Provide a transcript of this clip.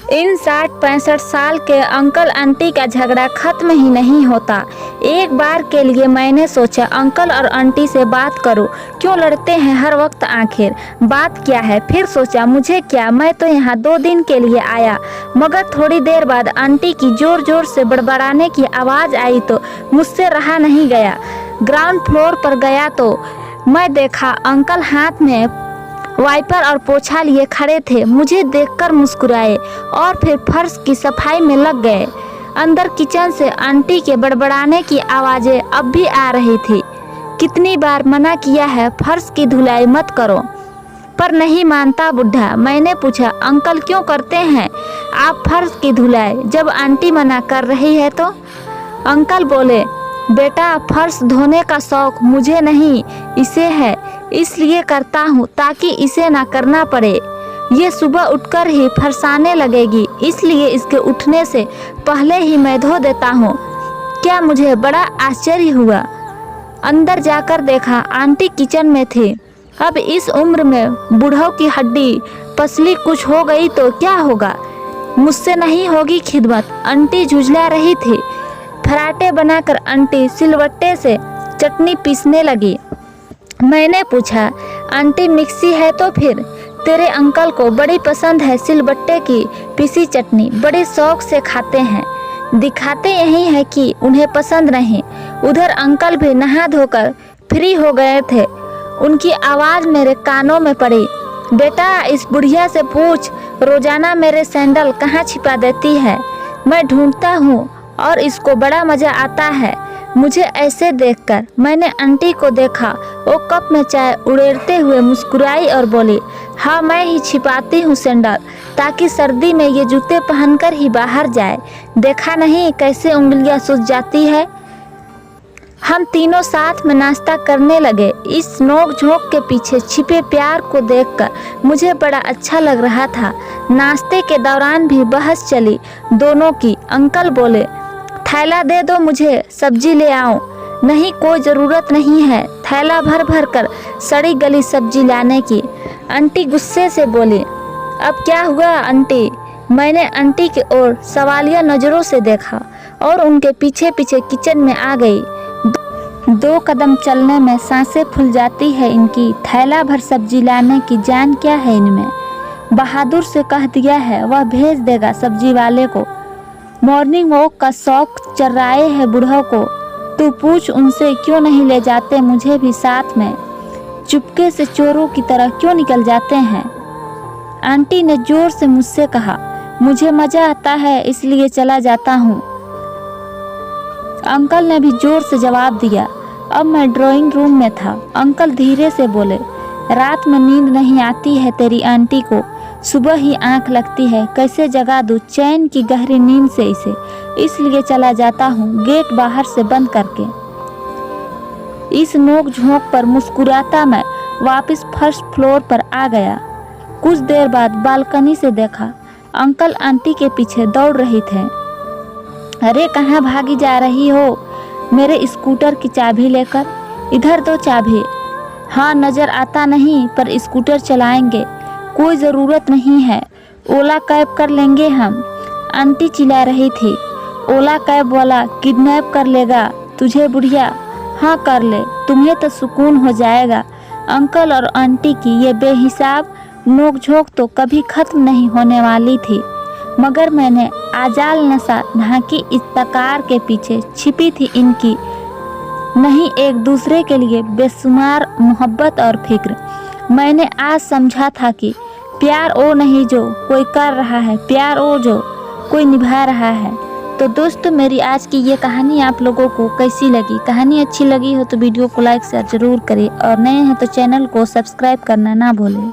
इन 60-65 साल के uncle aunty का झगड़ा खत्म ही नहीं होता। एक बार के लिए मैंने सोचा अंकल और आंटी से बात करूं, क्यों लड़ते हैं हर वक्त आखिर बात क्या है। फिर सोचा मुझे क्या, मैं तो यहाँ 2 दिन के लिए आया। मगर थोड़ी देर बाद आंटी की जोर जोर से बड़बड़ाने की आवाज़ आई तो मुझसे रहा नहीं गया। ग्राउंड फ्लोर पर गया तो मैं देखा अंकल हाथ में वाइपर और पोछा लिए खड़े थे। मुझे देखकर मुस्कुराए और फिर फर्श की सफाई में लग गए। अंदर किचन से आंटी के बड़बड़ाने की आवाज़ें अब भी आ रही थी। कितनी बार मना किया है फर्श की धुलाई मत करो, पर नहीं मानता बुढ़ा। मैंने पूछा अंकल क्यों करते हैं आप फर्श की धुलाई जब आंटी मना कर रही है तो? अंकल बोले बेटा फर्श धोने का शौक मुझे नहीं इसे है, इसलिए करता हूँ ताकि इसे ना करना पड़े। ये सुबह उठकर ही फरसाने लगेगी, इसलिए इसके उठने से पहले ही मैं धो देता हूँ। क्या मुझे बड़ा आश्चर्य हुआ। अंदर जाकर देखा आंटी किचन में थी। अब इस उम्र में बूढ़ों की हड्डी पसली कुछ हो गई तो क्या होगा, मुझसे नहीं होगी खिदमत। आंटी झुझला रही थी। पराठे बनाकर आंटी सिलवट्टे से चटनी पीसने लगी। मैंने पूछा आंटी मिक्सी है तो फिर? तेरे अंकल को बड़ी पसंद है सिलबट्टे की पीसी चटनी, बड़े शौक से खाते हैं। दिखाते यही है कि उन्हें पसंद नहीं। उधर अंकल भी नहा धोकर फ्री हो गए थे। उनकी आवाज़ मेरे कानों में पड़ी, बेटा इस बुढ़िया से पूछ रोजाना मेरे सैंडल कहाँ छिपा देती है। मैं ढूंढता हूँ और इसको बड़ा मज़ा आता है मुझे ऐसे देखकर। मैंने आंटी को देखा, वो कप में चाय उड़ेलते हुए मुस्कुराई और बोली हाँ मैं ही छिपाती हूँ सैंडल, ताकि सर्दी में ये जूते पहनकर ही बाहर जाए। देखा नहीं कैसे उंगलियां सूज जाती है। हम तीनों साथ में नाश्ता करने लगे। इस नोक झोंक के पीछे छिपे प्यार को देखकर मुझे बड़ा अच्छा लग रहा था। नाश्ते के दौरान भी बहस चली दोनों की। अंकल बोले थैला दे दो मुझे सब्जी ले आऊं। नहीं कोई ज़रूरत नहीं है थैला भर भर कर सड़ी गली सब्जी लाने की। आंटी गुस्से से बोली अब क्या हुआ आंटी? मैंने आंटी की ओर सवालिया नज़रों से देखा और उनके पीछे पीछे किचन में आ गई। 2 कदम चलने में सांसें फूल जाती है इनकी। थैला भर सब्जी लाने की जान क्या है इनमें। बहादुर से कह दिया है वह भेज देगा सब्जी वाले को। मॉर्निंग वॉक का शौक चर्राए है बूढ़ों को। तू पूछ उनसे क्यों नहीं ले जाते मुझे भी साथ में। चुपके से चोरों की तरह क्यों निकल जाते हैं। आंटी ने जोर से मुझसे कहा मुझे मज़ा आता है इसलिए चला जाता हूँ। अंकल ने भी जोर से जवाब दिया। अब मैं ड्राइंग रूम में था। अंकल धीरे से बोले रात में नींद नहीं आती है तेरी आंटी को, सुबह ही आंख लगती है, कैसे जगा दूँ चैन की गहरी नींद से इसे, इसलिए चला जाता हूँ गेट बाहर से बंद करके। इस नोक झोंक पर मुस्कुराता मैं वापस फर्स्ट फ्लोर पर आ गया। कुछ देर बाद बालकनी से देखा अंकल आंटी के पीछे दौड़ रही थे। अरे कहाँ भागी जा रही हो? मेरे स्कूटर की चाबी लेकर। इधर दो चाबी। हाँ नज़र आता नहीं पर स्कूटर चलाएंगे, कोई ज़रूरत नहीं है, ओला कैब कर लेंगे हम। आंटी चिल्ला रही थी ओला कैब वाला किडनैप कर लेगा तुझे बुढ़िया। हाँ कर ले, तुम्हें तो सुकून हो जाएगा। अंकल और आंटी की ये बेहिसाब नोकझोंक तो कभी ख़त्म नहीं होने वाली थी, मगर मैंने आजाल नशा ढांकी इस्तकार के पीछे छिपी थी इनकी नहीं एक दूसरे के लिए बेशुमार मोहब्बत और फिक्र। मैंने आज समझा था कि प्यार वो नहीं जो कोई कर रहा है, प्यार वो जो कोई निभा रहा है। तो दोस्तों मेरी आज की ये कहानी आप लोगों को कैसी लगी? कहानी अच्छी लगी हो तो वीडियो को लाइक शेयर ज़रूर करें और नए हैं तो चैनल को सब्सक्राइब करना ना भूलें।